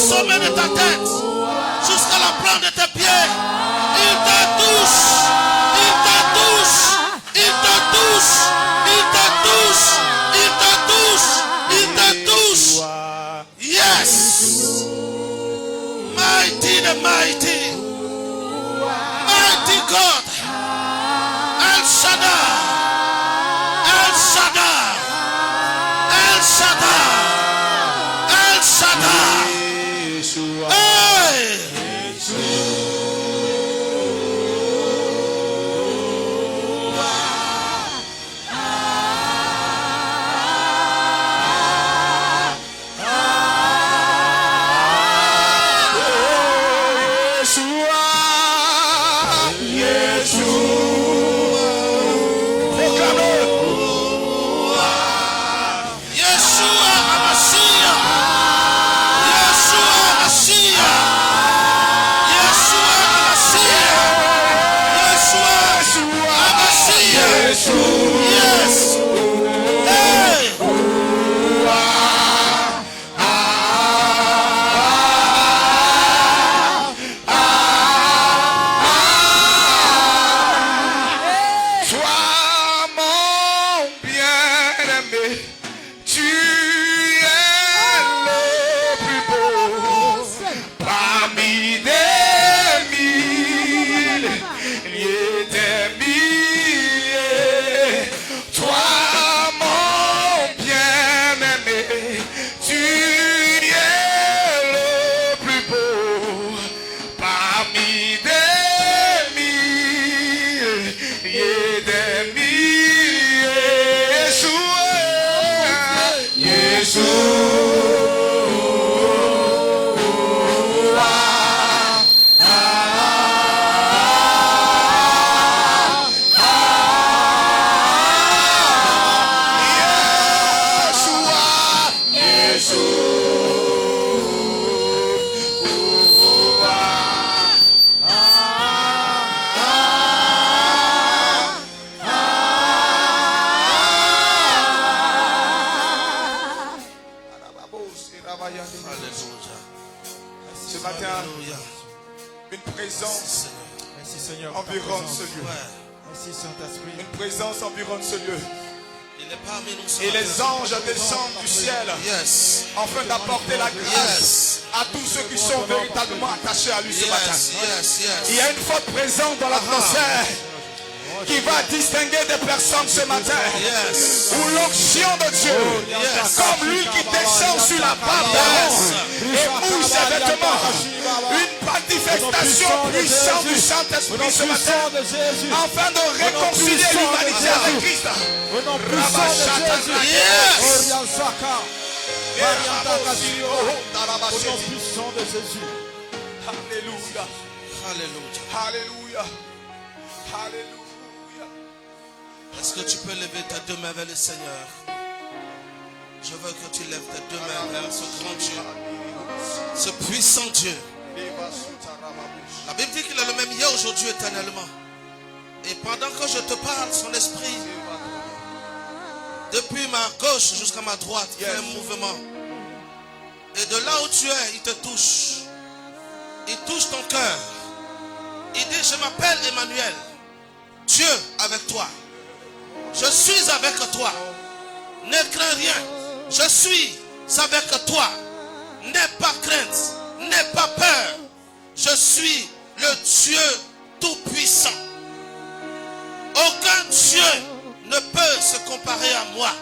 sommet de ta tête jusqu'à la plante de tes pieds. Il te touche. Il te touche. Il te touche. Il te touche. Il te touche. Il te touche. Yes. Mighty the mighty. Mighty God. El Shaddai. El Shaddai. El Shaddai. El Shaddai. Hey. Ce matin, une présence environne ce lieu. Une présence environne ce lieu. Et les anges descendent du ciel afin d'apporter la grâce à tous ceux qui sont véritablement attachés à lui ce matin. Il y a une forte présence dans l'atmosphère qui va distinguer des personnes ce matin. Où l'onction de Dieu, comme l'huile qui descend sur la barbe d'Aaron et mouille ses vêtements. Une manifestation puissante du Saint-Esprit ce matin, afin de réconcilier l'humanité avec Christ. Au nom puissant de Jésus. Alléluia. Alléluia. Alléluia. Alléluia. Est-ce que tu peux lever tes deux mains vers le Seigneur? Je veux que tu lèves tes deux mains vers ce grand Dieu, ce puissant Dieu. La Bible dit qu'il est le même hier, aujourd'hui, éternellement. Et pendant que je te parle, son esprit, depuis ma gauche jusqu'à ma droite, fait un mouvement. Et de là où tu es, il te touche. Il touche ton cœur. Il dit, je m'appelle Emmanuel. Dieu avec toi. Je suis avec toi. Ne crains rien. Je suis avec toi. N'aie pas crainte. N'aie pas peur. Je suis le Dieu tout-puissant. Aucun Dieu ne peut se comparer à moi.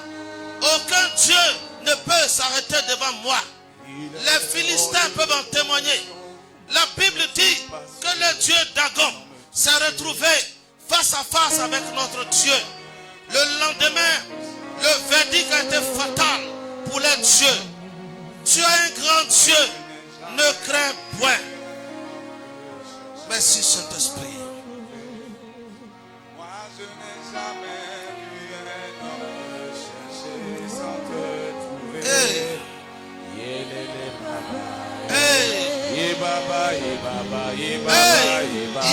Aucun Dieu ne peut s'arrêter devant moi. Les Philistins peuvent en témoigner. La Bible dit que le Dieu Dagon s'est retrouvé face à face avec notre Dieu. Le lendemain, le verdict a été fatal pour les dieux. Tu es un grand Dieu, ne crains point. Merci Saint-Esprit. Moi je n'ai jamais vu un homme chercher sans te trouver. Hey. Hey.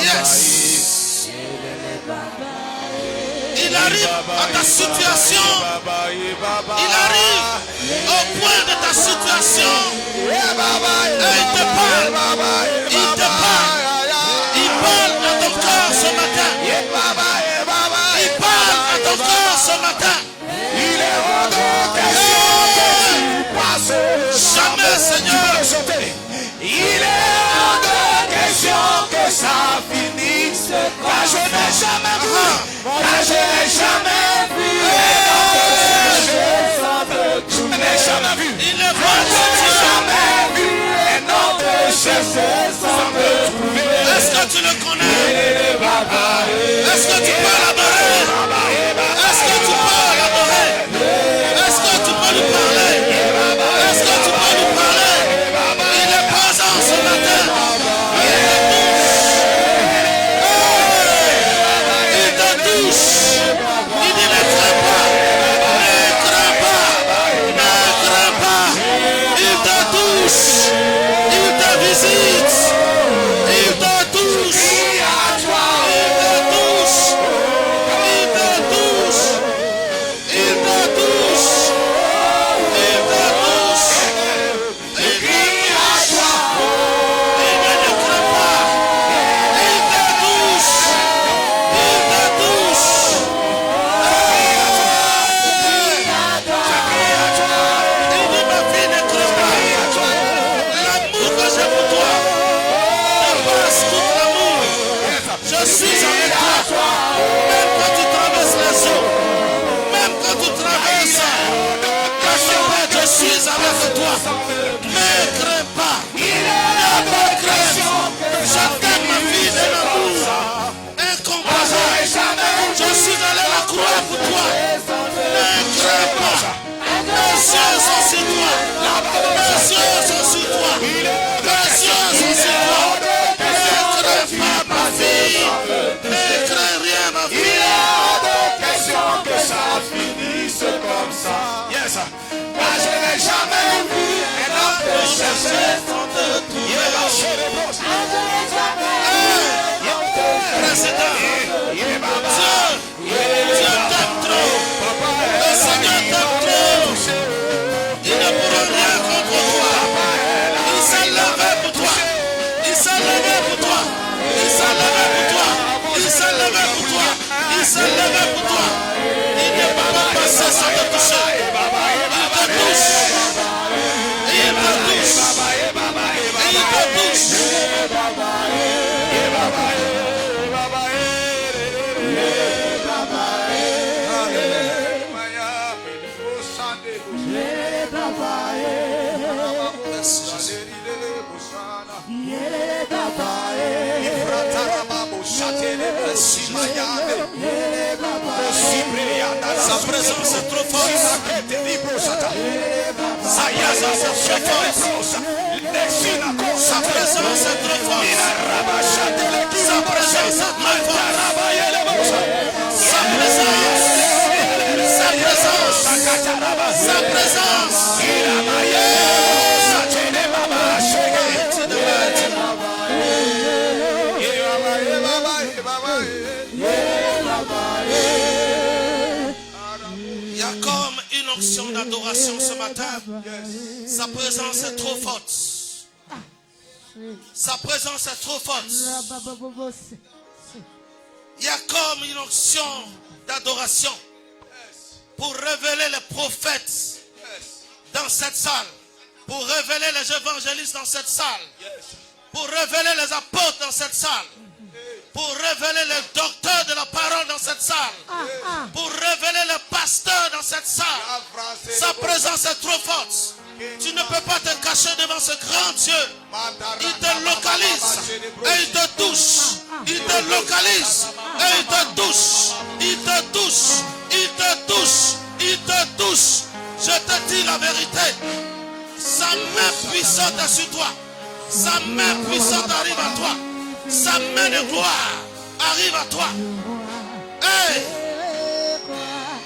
Yes. Il arrive à ta situation. Il arrive au point de ta situation. Et il te parle. Il te parle. Il parle à ton cœur ce matin. Il parle à ton cœur ce matin. Il est hors de question que tu passes. Jamais, Seigneur. Il est hors de question que ça finisse. Car je n'ai jamais vu. Car je n'ai jamais vu. Je n'ai jamais vu. Il est bon. Je n'ai jamais vu. Et non de chercher sans me trouver. Est-ce que tu le connais? Est-ce que tu peux l'adorer? Est-ce que tu peux l'adorer? Est-ce que tu peux lui parler? Est-ce que tu peux lui parler? Il est présent ce matin. Il te touche. Il dit ne crains pas. Ne crains pas. Ne crains pas. Il te touche. Il te visite. Il te touche. Il te touche. Il te touche. Il te touche. Il te touche. Il crie à toi. Il ne craint pas. Il te touche. Il te touche. Il dit ma fille ne craint pas. L'amour que j'ai pour toi dépasse tout l'amour. Je suis avec toi. Même quand tu traverses les eaux. Même quand tu traverses la tempête, je suis avec toi. Ne crains pas. N'aie pas crainte. Je t'aime ma fille de l'amour incomparable. Je suis allé à la croix pour toi. Ne crains pas. Mes yeux sont sur toi. Mes yeux sont sur toi. Mes yeux sont sur toi. Ne crains pas ma fille. Ne crains rien ma fille. Il est hors de question que ça finisse comme ça. Yes. Car je n'ai jamais vu un homme te chercher sans te trouver. Président, Dieu t'aime trop. Le Seigneur t'aime trop. Il ne pourra rien contre toi. Il s'est levé pour toi. Il s'est levé pour toi. Il s'est levé pour toi. Il s'est levé pour toi. Il s'est levé pour toi. Il ne peut pas passer sans te toucher. Il te touche. Il te touche. Il te touche. Sa présence est trop forte. Sa présence est trop forte. Sa présence est trop forte. Sa présence est trop forte. Sa présence. Sa présence. Sa présence. Il y a comme une onction d'adoration ce matin. Sa présence est trop forte. Sa présence est trop forte. Il y a comme une onction d'adoration pour révéler les prophètes dans cette salle, pour révéler les évangélistes dans cette salle, pour révéler les apôtres dans cette salle, pour révéler les docteurs de la parole dans cette salle, pour révéler les pasteurs dans cette salle. Sa présence est trop forte. Tu ne peux pas te cacher devant ce grand Dieu. Il te localise et il te touche. Il te localise et il te touche. Il te touche. Il te touche. Il te touche. Je te dis la vérité. Sa main puissante est sur toi. Sa main puissante arrive à toi. Sa main de gloire arrive à toi. Hey!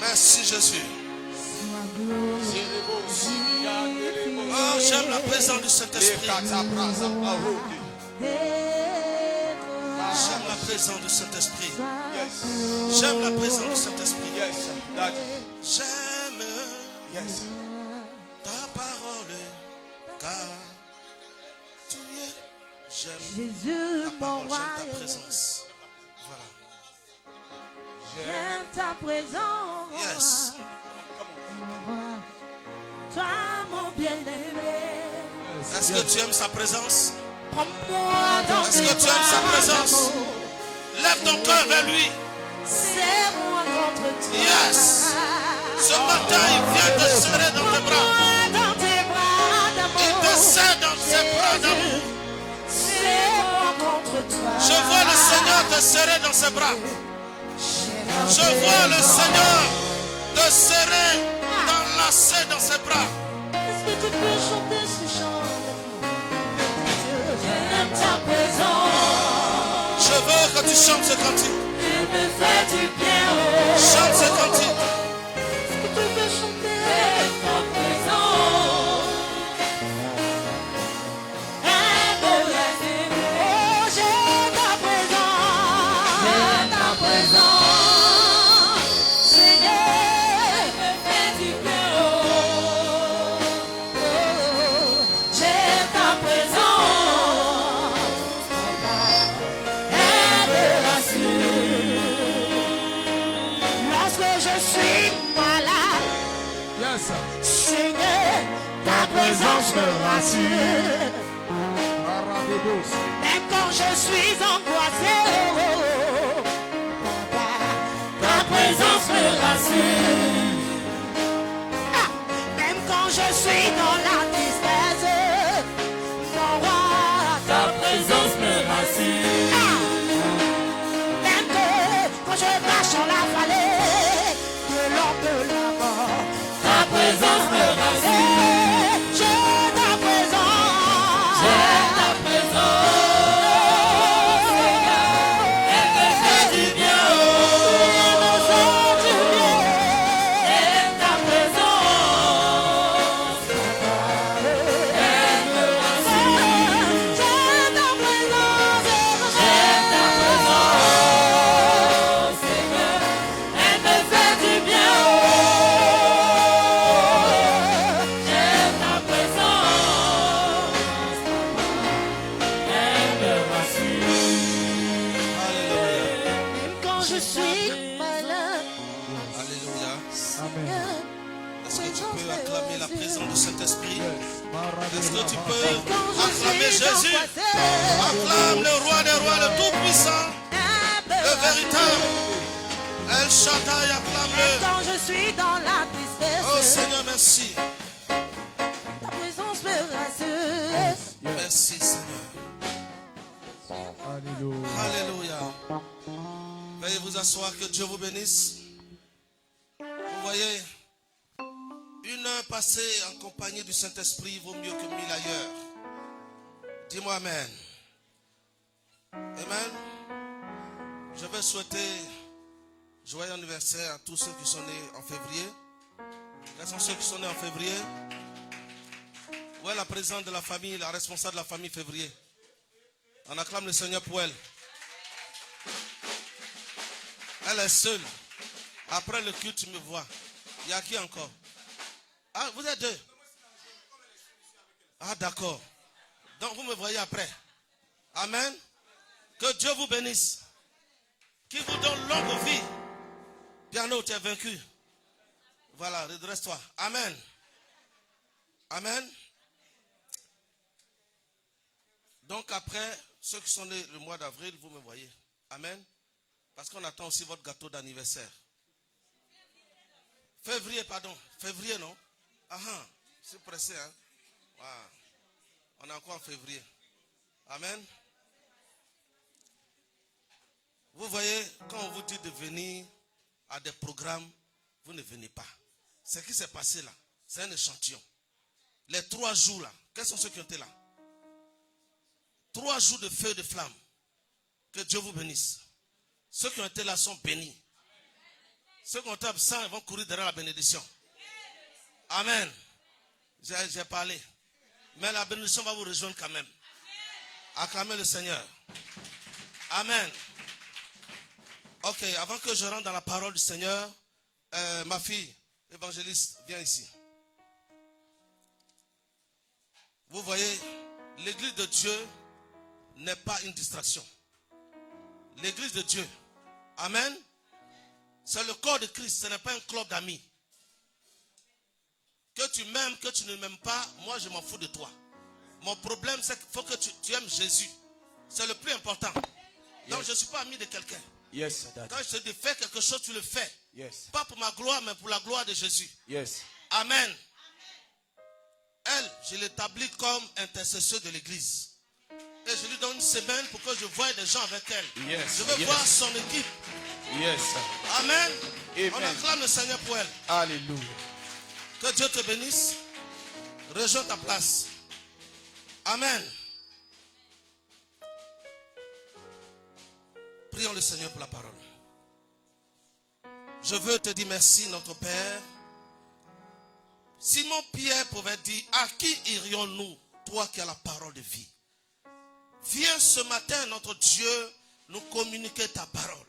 Merci Jésus. Oh, j'aime la présence du Saint-Esprit. J'aime la présence du Saint-Esprit. J'aime la présence du Saint-Esprit. J'aime Jésus, mon roi. J'aime ta présence. Voilà. J'aime ta présence. Yes. Toi, mon bien-aimé. Est-ce que tu aimes sa présence? Prends-moi dans Est-ce que tu aimes sa présence? Lève ton cœur vers lui. Serre-moi contre toi. Yes. Ce matin, il vient te serrer dans tes bras. Il te serre dans ses bras d'amour. Serre-moi contre toi. Je vois le Seigneur te serrer dans ses bras. Je vois le Seigneur te serrer, t'enlacer dans ses bras. Est-ce que tu peux chanter ce chant? J'aime ta présence. Je veux que tu chantes ce cantique. Tu me fais du bien. Chante ce cantique. Est-ce que tu peux chanter? J'aime ta présence. Oh, j'aime ta présence. J'aime ta présence. Seigneur, me fais du bien. Oh, j'aime ta présence. Elle me rassure. Lorsque je suis malade, Seigneur, ta présence me rassure. Même quand je suis angoissé, ta présence me rassure. Même quand je suis dans la tristesse, mon roi, ta présence me rassure. Même quand je marche dans la vallée de l'ombre de la mort, ta présence me rassure. J'ai ta présence. J'ai ta présence. Elle me fait du bien. Elle me fait du bien. J'ai ta présence. Elle me rassure. J'ai ta présence. J'ai ta présence. Seigneur, elle me fait du bien. J'ai ta présence. Elle me rassure. Alléluia. Même quand je suis malade. Alléluia. Amen. Est-ce que tu peux acclamer la présence du Saint-Esprit? Est-ce que tu Même peux quand je acclamer suis Jésus? angoissée. Acclame le roi des rois, le tout-puissant, le véritable. El Shaddai, acclame-le. Quand je suis dans la tristesse, Oh Seigneur, merci. ta présence me rassure. Merci Seigneur. Alléluia. Alléluia. Veuillez vous asseoir, que Dieu vous bénisse. Vous voyez, une heure passée en compagnie du Saint-Esprit vaut mieux que 1000 ailleurs. Dis-moi Amen. Amen. Je vais souhaiter joyeux anniversaire à tous ceux qui sont nés en février. Quels sont ceux qui sont nés en février? Où est la présidente de la famille, la responsable de la famille février? On acclame le Seigneur pour elle. Elle est seule. Après le culte, tu me vois. Il y a qui encore? Ah, vous êtes deux. Ah, d'accord. Donc, vous me voyez après. Amen. Que Dieu vous bénisse. Qui vous donne longue vie. Piano, tu es vaincu. Voilà, redresse-toi. Amen. Amen. Donc, après, ceux qui sont nés le mois d'avril, vous me voyez. Amen. Parce qu'on attend aussi votre gâteau d'anniversaire. Février, pardon. Février, non? Ah, c'est pressé, hein? Wow. On est encore en février. Amen. Vous voyez, quand on vous dit de venir à des programmes, vous ne venez pas. Ce qui s'est passé là, c'est un échantillon. Les 3 jours là, quels sont ceux qui ont été là? 3 jours de feu de flamme. Que Dieu vous bénisse. Ceux qui ont été là sont bénis. Ceux qui ont été absents, ils vont courir derrière la bénédiction. Amen. J'ai parlé. Mais la bénédiction va vous rejoindre quand même. Acclamez le Seigneur. Amen. Ok, avant que je rentre dans la parole du Seigneur, ma fille, évangéliste, viens ici. Vous voyez, l'église de Dieu n'est pas une distraction. L'église de Dieu, amen, c'est le corps de Christ, ce n'est pas un club d'amis. Que tu m'aimes, que tu ne m'aimes pas, moi je m'en fous de toi. Mon problème c'est qu'il faut que tu aimes Jésus. C'est le plus important. Donc je ne suis pas ami de quelqu'un. Yes, Quand je te dis fais quelque chose, tu le fais. yes, Pas pour ma gloire, mais pour la gloire de Jésus. yes. Amen. Elle, je l'établis comme intercesseur de l'église. Et je lui donne une semaine pour que je voie des gens avec elle. Yes, Je veux yes. voir son équipe. Yes. Amen. Amen. On acclame le Seigneur pour elle. Alléluia. Que Dieu te bénisse. Rejoins ta place. Amen. Prions le Seigneur pour la parole. Je veux te dire merci, notre Père. Simon-Pierre pouvait dire, à qui irions-nous, toi qui as la parole de vie? Viens ce matin, notre Dieu, nous communiquer ta parole,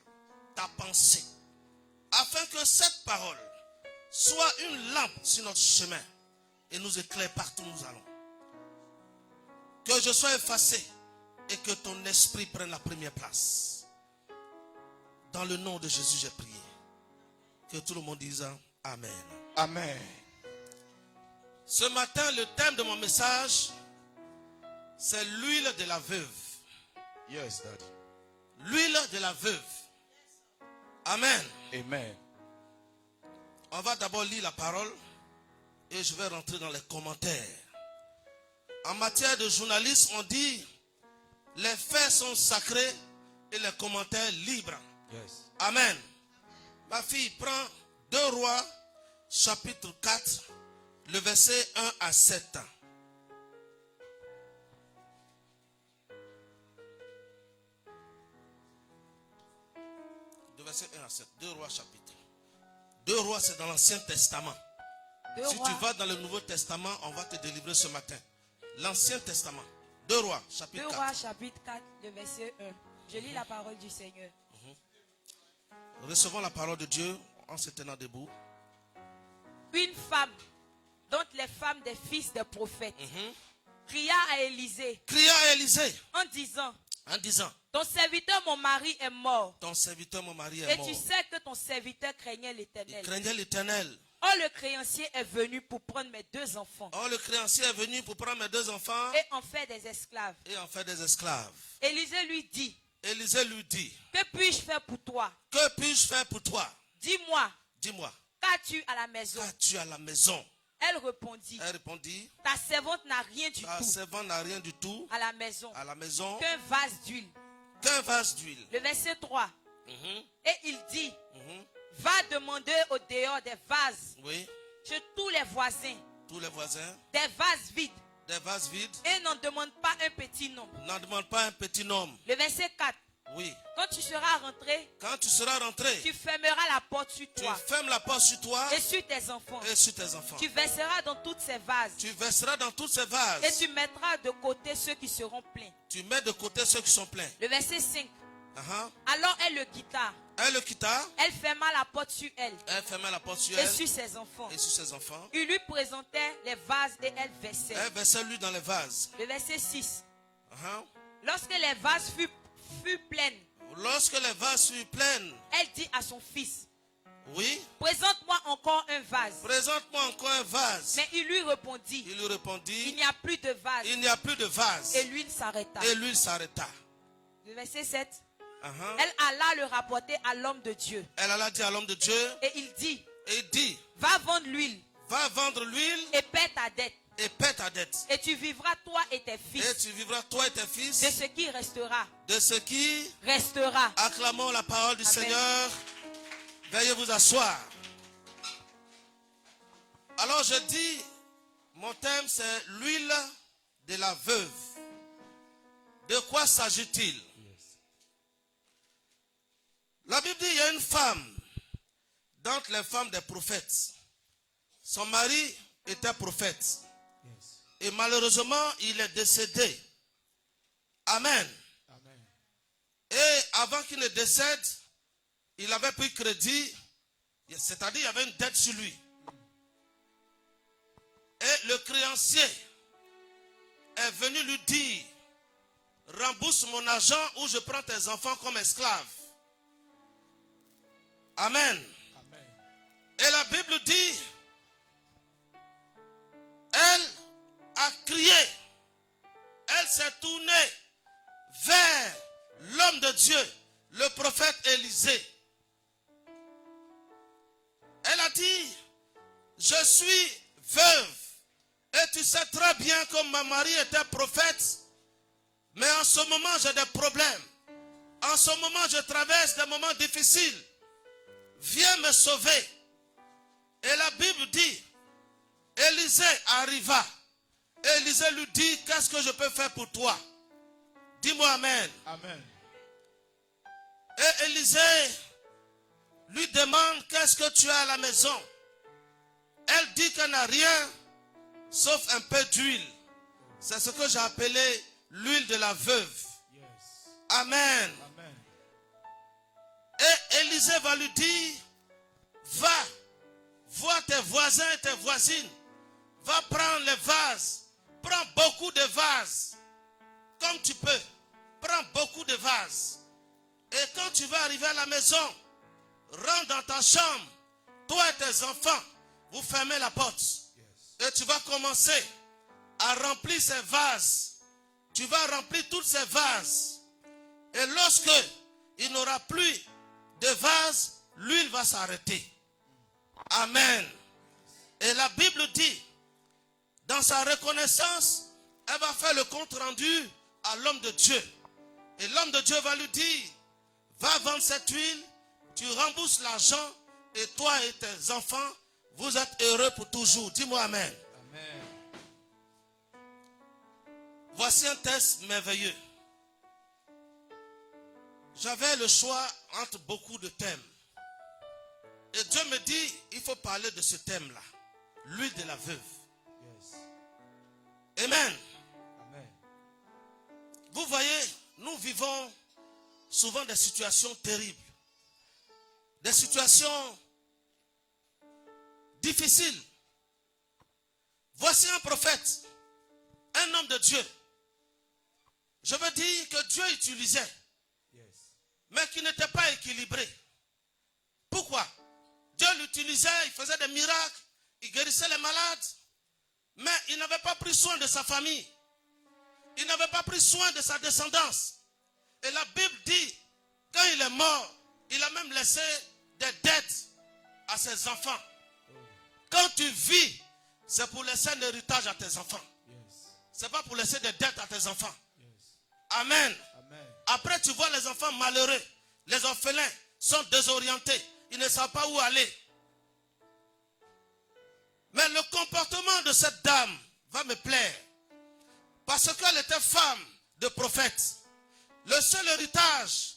ta pensée, afin que cette parole soit une lampe sur notre chemin et nous éclaire partout où nous allons. Que je sois effacé et que ton esprit prenne la première place. Dans le nom de Jésus, j'ai prié. Que tout le monde dise Amen. Amen. Ce matin, le thème de mon message, c'est l'huile de la veuve. Yes, Daddy. L'huile de la veuve. Amen. Amen. On va d'abord lire la parole et je vais rentrer dans les commentaires. En matière de journalisme, on dit les faits sont sacrés et les commentaires libres. Yes. Amen. Ma fille, prend 2 Rois, chapitre 4, le verset 1 à 7. De verset 1 à 7. 2 Rois, chapitre. 2 Rois, c'est dans l'Ancien Testament. Si tu vas dans le Nouveau Testament, on va te délivrer ce matin. L'Ancien Testament. 2 Rois, chapitre 4. 2 Rois, chapitre 4, le verset 1. Je lis la parole du Seigneur. Recevons la parole de Dieu en se tenant debout. Une femme, dont les femmes des fils des prophètes, cria à Élisée Cria à Élisée en disant, ton serviteur mon mari est mort. ton serviteur, mon mari, est Et mort. tu sais que ton serviteur craignait Il l'Éternel. craignait l'Éternel. Or le créancier est venu pour prendre mes 2 enfants Or, le créancier est venu pour prendre mes 2 enfants et en faire des esclaves. et en faire des esclaves. Élisée lui dit, Élisée lui dit, que puis-je faire pour toi? que puis-je faire pour toi? Dis-moi, Dis-moi, qu'as-tu à la maison? qu'as-tu à la maison? Elle répondit, Elle répondit, ta servante n'a rien du ta tout servante n'a rien du tout à la maison, à la maison qu'un vase d'huile. qu'un vase d'huile. Le verset 3. Mhm, Et il dit, mhm. va demander au dehors des vases Oui, chez tous les voisins, tous les voisins, des vases vides, des vases vides. et n'en demande pas un petit nombre. N'en demande pas un petit nombre. Le verset 4. Oui, Quand tu seras rentré, quand tu seras rentré, tu fermeras la porte sur tu toi fermes la porte sur toi et sur tes enfants. et sur tes enfants. Tu verseras dans toutes ces vases Tu verseras dans tous ces et vases. tu mettras de côté ceux qui seront pleins. Tu mets de côté ceux qui sont pleins. Le verset 5. Uh-huh. Alors elle le quitta. Elle le quitta. Elle ferma la porte sur elle Elle fermait la porte sur et elle sur ses enfants. et sur ses enfants. Il lui présentait les vases et elle versait. Elle versait lui dans les vases. Le verset 6. Uh-huh. Lorsque les vases furent pleines, Lorsque les vases furent pleins, elle dit à son fils, oui, présente-moi encore un vase. présente-moi encore un vase. Mais il lui répondit, Il lui il répondit, n'y a plus de vase. il n'y a plus de vase. Et l'huile s'arrêta. Et l'huile s'arrêta. Le verset 7. Uh-huh. Elle alla le rapporter à l'homme de Dieu. Elle alla dire à l'homme de Dieu Et il dit, et il dit, va vendre l'huile va vendre l'huile et paie ta dette. et paie ta dette. Et tu vivras toi et tes Et fils tu vivras toi et tes fils de ce qui restera. de ce qui... Restera. Acclamons la parole du Amen. Seigneur. Veuillez vous asseoir. Alors je dis, mon thème c'est l'huile de la veuve. De quoi s'agit-il? La Bible dit il y a une femme d'entre les femmes des prophètes. Son mari était prophète. Et malheureusement, il est décédé. Amen. Amen. Et avant qu'il ne décède, il avait pris crédit, c'est-à-dire il y avait une dette sur lui. Et le créancier est venu lui dire, rembourse mon argent ou je prends tes enfants comme esclaves. Amen. Et la Bible dit, elle a crié, elle s'est tournée vers l'homme de Dieu, le prophète Élisée. Elle a dit, je suis veuve et tu sais très bien que ma mari était prophète, mais en ce moment j'ai des problèmes. En ce moment je traverse des moments difficiles. Viens me sauver. Et la Bible dit, Élisée arriva. Élisée lui dit, qu'est-ce que je peux faire pour toi? Dis-moi amen. Amen. Et Élisée lui demande, qu'est-ce que tu as à la maison? Elle dit qu'elle n'a rien, sauf un peu d'huile. C'est ce que j'ai appelé l'huile de la veuve. Yes. Amen. Amen. Et Élisée va lui dire, va voir tes voisins et tes voisines. Va prendre les vases. Prends beaucoup de vases. Comme tu peux. Prends beaucoup de vases. Et quand tu vas arriver à la maison, rentre dans ta chambre. Toi et tes enfants, vous fermez la porte. Yes. Et tu vas commencer à remplir ces vases. Tu vas remplir tous ces vases. Et lorsque il n'aura plus de vases, l'huile va s'arrêter. Amen. Et la Bible dit, dans sa reconnaissance, elle va faire le compte rendu à l'homme de Dieu. Et l'homme de Dieu va lui dire, va vendre cette huile, tu rembourses l'argent, et toi et tes enfants, vous êtes heureux pour toujours. Dis-moi amen. Amen. Voici un test merveilleux. J'avais le choix entre beaucoup de thèmes. Et Dieu me dit, il faut parler de ce thème-là. L'huile de la veuve. Yes. Amen. Amen. Vous voyez, nous vivons souvent des situations terribles. Des situations difficiles. Voici un prophète, un homme de Dieu. Je veux dire que Dieu utilisait, Yes. mais qui n'était pas équilibré. Pourquoi? Dieu l'utilisait, il faisait des miracles, il guérissait les malades, mais il n'avait pas pris soin de sa famille. Il n'avait pas pris soin de sa descendance. Et la Bible dit, quand il est mort, il a même laissé des dettes à ses enfants. Quand tu vis, c'est pour laisser un héritage à tes enfants. Yes. C'est pas pour laisser des dettes à tes enfants. Yes. Amen. Amen. Après, tu vois les enfants malheureux. Les orphelins sont désorientés. Ils ne savent pas où aller. Mais le comportement de cette dame va me plaire. Parce qu'elle était femme de prophète. Le seul héritage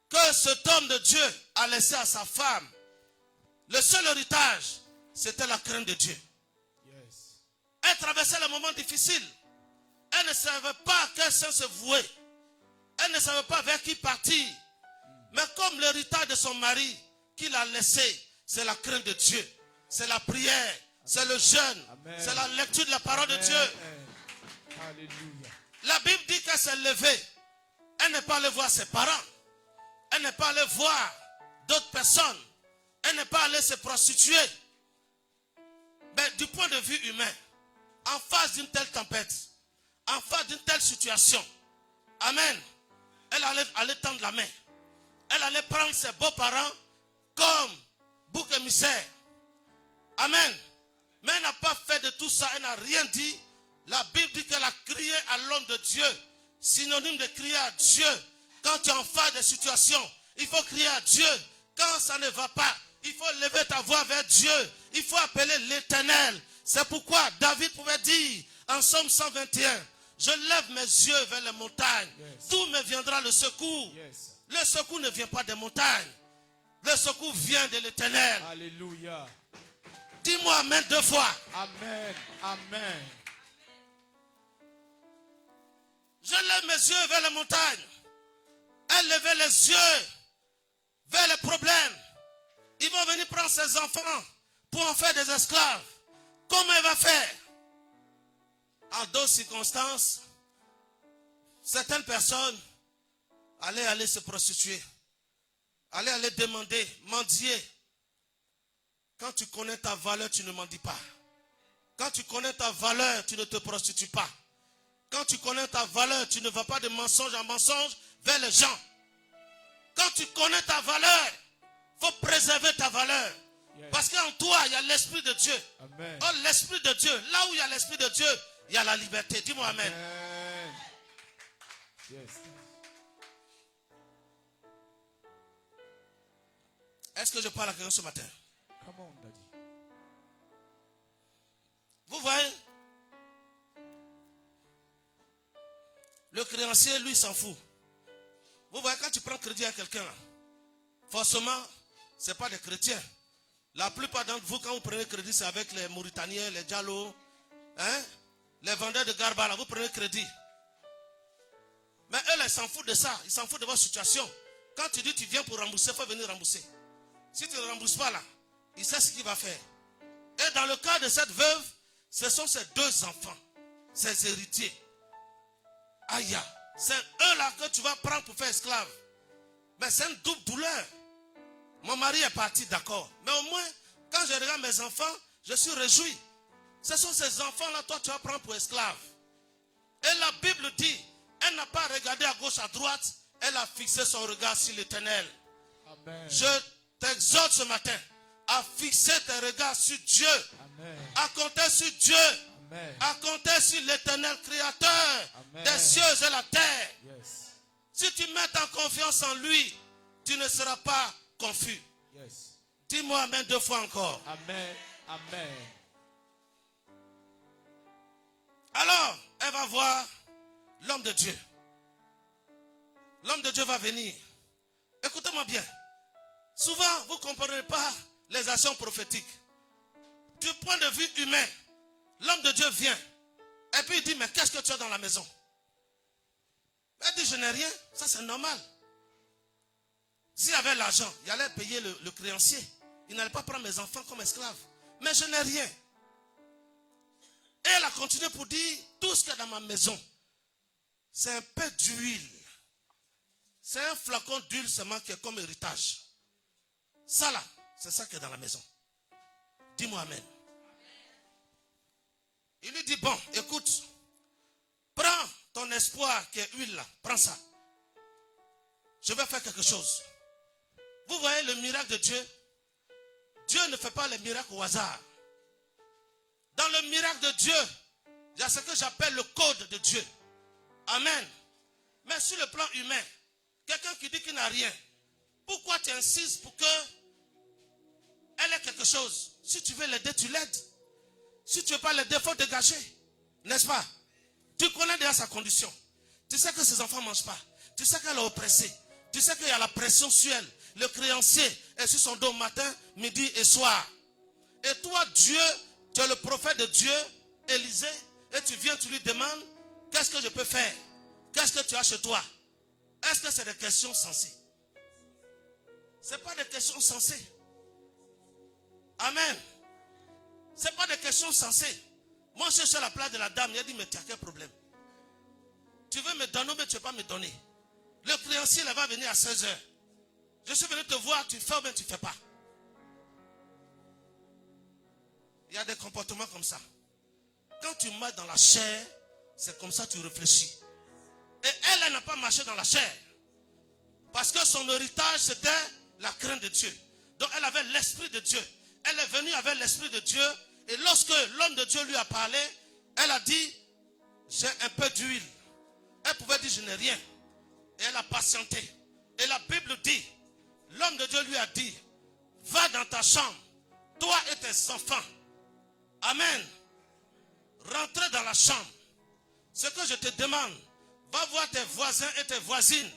que cet homme de Dieu a laissé à sa femme, le seul héritage, c'était la crainte de Dieu. Yes. Elle traversait les moments difficiles. Elle ne savait pas à quel sens se vouer. Elle ne savait pas vers qui partir. Mais comme l'héritage de son mari qu'il a laissé, c'est la crainte de Dieu. C'est la prière. C'est le jeûne. C'est la lecture de la parole de Dieu. Alléluia. La Bible dit qu'elle s'est levée. Elle n'est pas allée voir ses parents. Elle n'est pas allée voir d'autres personnes. Elle n'est pas allée se prostituer. Mais du point de vue humain, en face d'une telle tempête, en face d'une telle situation, amen, elle allait tendre la main. Elle allait prendre ses beaux-parents comme bouc émissaire. Amen. Mais elle n'a pas fait de tout ça, elle n'a rien dit. La Bible dit qu'elle a crié à l'homme de Dieu. Synonyme de crier à Dieu. Quand tu es en face de situations, il faut crier à Dieu. Quand ça ne va pas, il faut lever ta voix vers Dieu. Il faut appeler l'Éternel. C'est pourquoi David pouvait dire en Psaume 121, je lève mes yeux vers les montagnes. Yes. D'où me viendra le secours? Yes. Le secours ne vient pas des montagnes. Le secours vient de l'Éternel. Alléluia. Dis-moi amen 2 fois. Amen. Amen. Je lève mes yeux vers les montagnes. Elle levait les yeux vers les problèmes. Ils vont venir prendre ses enfants pour en faire des esclaves. Comment elle va faire? En d'autres circonstances, Certaines personnes allaient aller se prostituer, allaient aller demander, mendier. Quand tu connais ta valeur, tu ne mendies pas. Quand tu connais ta valeur, tu ne te prostitues pas. Quand tu connais ta valeur, tu ne vas pas de mensonge en mensonge vers les gens. Quand tu connais ta valeur, il faut préserver ta valeur. Yes. Parce qu'en toi, il y a l'Esprit de Dieu. Amen. Oh, l'Esprit de Dieu, là où il y a l'Esprit de Dieu, il y a la liberté. Dis-moi Amen. Amen. Yes. Est-ce que je parle à quelqu'un ce matin? Come on, Daddy. Vous voyez, le créancier, lui, s'en fout. Vous voyez, quand tu prends crédit à quelqu'un, forcément, ce n'est pas des chrétiens. La plupart d'entre vous, quand vous prenez crédit, c'est avec les Mauritaniens, les Diallo, hein, les vendeurs de Garba, là, vous prenez crédit. Mais eux, ils s'en foutent de ça. Ils s'en foutent de votre situation. Quand tu dis tu viens pour rembourser, il faut venir rembourser. Si tu ne rembourses pas là, il sait ce qu'il va faire. Et dans le cas de cette veuve, ce sont ses 2 enfants, ses héritiers. Aïe, c'est eux-là que tu vas prendre pour faire esclave. Mais c'est une double douleur. Mon mari est parti, d'accord. Mais au moins, quand je regarde mes enfants, je suis réjoui. Ce sont ces enfants-là, toi, tu vas prendre pour esclave. Et la Bible dit, elle n'a pas regardé à gauche, à droite, elle a fixé son regard sur l'Éternel. Je t'exhorte ce matin à fixer tes regards sur Dieu. Amen. À compter sur Dieu. Amen. À compter sur l'Éternel Créateur. Amen. Des cieux et la terre. Yes. Si tu mets ta confiance en lui, tu ne seras pas confus. Yes. Dis-moi Amen 2 fois encore. Amen. Amen. Alors, elle va voir l'homme de Dieu. L'homme de Dieu va venir. Écoutez-moi bien. Souvent, vous ne comprenez pas les actions prophétiques. Du point de vue humain, l'homme de Dieu vient. Et puis il dit, mais qu'est-ce que tu as dans la maison? Elle dit, je n'ai rien. Ça, c'est normal. S'il avait l'argent, il allait payer le créancier. Il n'allait pas prendre mes enfants comme esclaves. Mais je n'ai rien. Et elle a continué pour dire, tout ce qu'il y a dans ma maison, c'est un peu d'huile. C'est un flacon d'huile seulement qui est comme héritage. Ça là, c'est ça qui est dans la maison. Dis-moi Amen. Il lui dit, bon, écoute, prends ton espoir qui est huile là, prends ça. Je vais faire quelque chose. Vous voyez le miracle de Dieu? Dieu ne fait pas les miracles au hasard. Dans le miracle de Dieu, il y a ce que j'appelle le code de Dieu. Amen. Mais sur le plan humain, quelqu'un qui dit qu'il n'a rien, pourquoi tu insistes pour que elle ait quelque chose? Si tu veux l'aider, tu l'aides. Si tu ne veux pas l'aider, il faut dégager. N'est-ce pas? Tu connais déjà sa condition. Tu sais que ses enfants ne mangent pas. Tu sais qu'elle est oppressée. Tu sais qu'il y a la pression sur elle. Le créancier est sur son dos matin, midi et soir. Et toi, Dieu, tu es le prophète de Dieu, Élisée, et tu viens, tu lui demandes, qu'est-ce que je peux faire? Qu'est-ce que tu as chez toi? Est-ce que c'est des questions sensées? Ce n'est pas des questions sensées. Amen. Ce n'est pas des questions sensées. Moi, je suis sur la place de la dame, il a dit, mais tu as quel problème? Tu veux me donner, mais tu ne veux pas me donner. Le créancier, il va venir à 16h. Je suis venu te voir, tu fais ou bien tu ne fais pas. Il y a des comportements comme ça. Quand tu marches dans la chair, c'est comme ça que tu réfléchis. Et elle n'a pas marché dans la chair. Parce que son héritage, c'était la crainte de Dieu. Donc elle avait l'Esprit de Dieu. Elle est venue avec l'Esprit de Dieu. Et lorsque l'homme de Dieu lui a parlé, elle a dit, j'ai un peu d'huile. Elle pouvait dire, je n'ai rien. Et elle a patienté. Et la Bible dit, l'homme de Dieu lui a dit, va dans ta chambre, toi et tes enfants. Amen. Rentrez dans la chambre. Ce que je te demande, va voir tes voisins et tes voisines.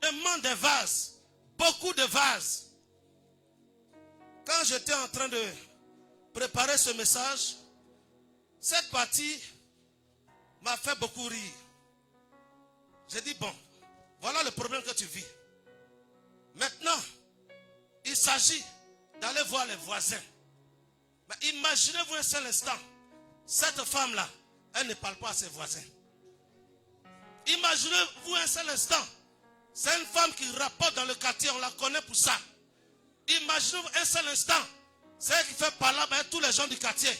Demande des vases. Beaucoup de vases. Quand j'étais en train de préparer ce message, cette partie m'a fait beaucoup rire. J'ai dit, bon, voilà le problème que tu vis. Maintenant, il s'agit d'aller voir les voisins. Mais imaginez-vous un seul instant, cette femme-là, elle ne parle pas à ses voisins. Imaginez-vous un seul instant. C'est une femme qui rapporte dans le quartier, on la connaît pour ça. Imaginez-vous un seul instant. C'est elle qui fait palabre avec tous les gens du quartier.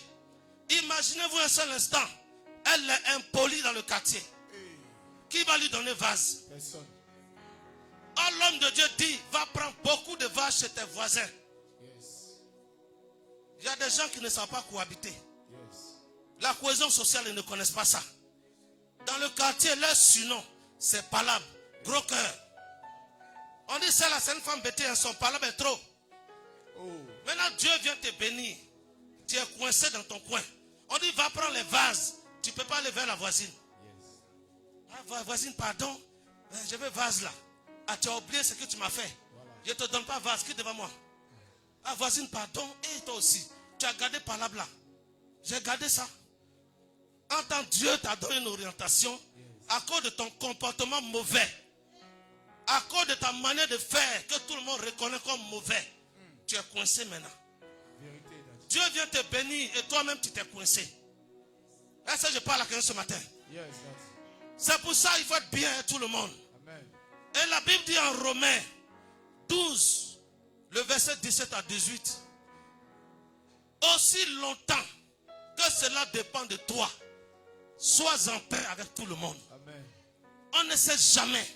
Imaginez-vous un seul instant. Elle est impolie dans le quartier. Qui va lui donner vase? Personne. Oh, l'homme de Dieu dit, va prendre beaucoup de vases chez tes voisins. Yes. Il y a des gens qui ne savent pas cohabiter. Yes. La cohésion sociale, ils ne connaissent pas ça. Dans le quartier, leur surnom, c'est palabre, gros cœur. On dit celle-là, c'est une femme bêtée, son palabre est trop. Oh. Maintenant, Dieu vient te bénir. Tu es coincé dans ton coin. On dit, va prendre les vases. Tu ne peux pas aller vers la voisine. Yes. Ah, voisine, pardon. Je veux vase là. Ah, tu as oublié ce que tu m'as fait. Voilà. Je ne te donne pas vase, qui est devant moi. Ah, voisine, pardon. Et toi aussi. Tu as gardé palabre là. J'ai gardé ça. En tant que Dieu t'a donné une orientation, à cause de ton comportement mauvais, à cause de ta manière de faire, que tout le monde reconnaît comme mauvais, tu es coincé maintenant. Vérité, Dieu vient te bénir et toi-même tu t'es coincé. Est-ce que je parle à quelqu'un ce matin? yes, C'est pour ça qu'il faut être bien avec tout le monde. Amen. Et la Bible dit en Romains 12, le verset 17 à 18, aussi longtemps que cela dépend de toi, sois en paix avec tout le monde. Amen. On ne sait jamais.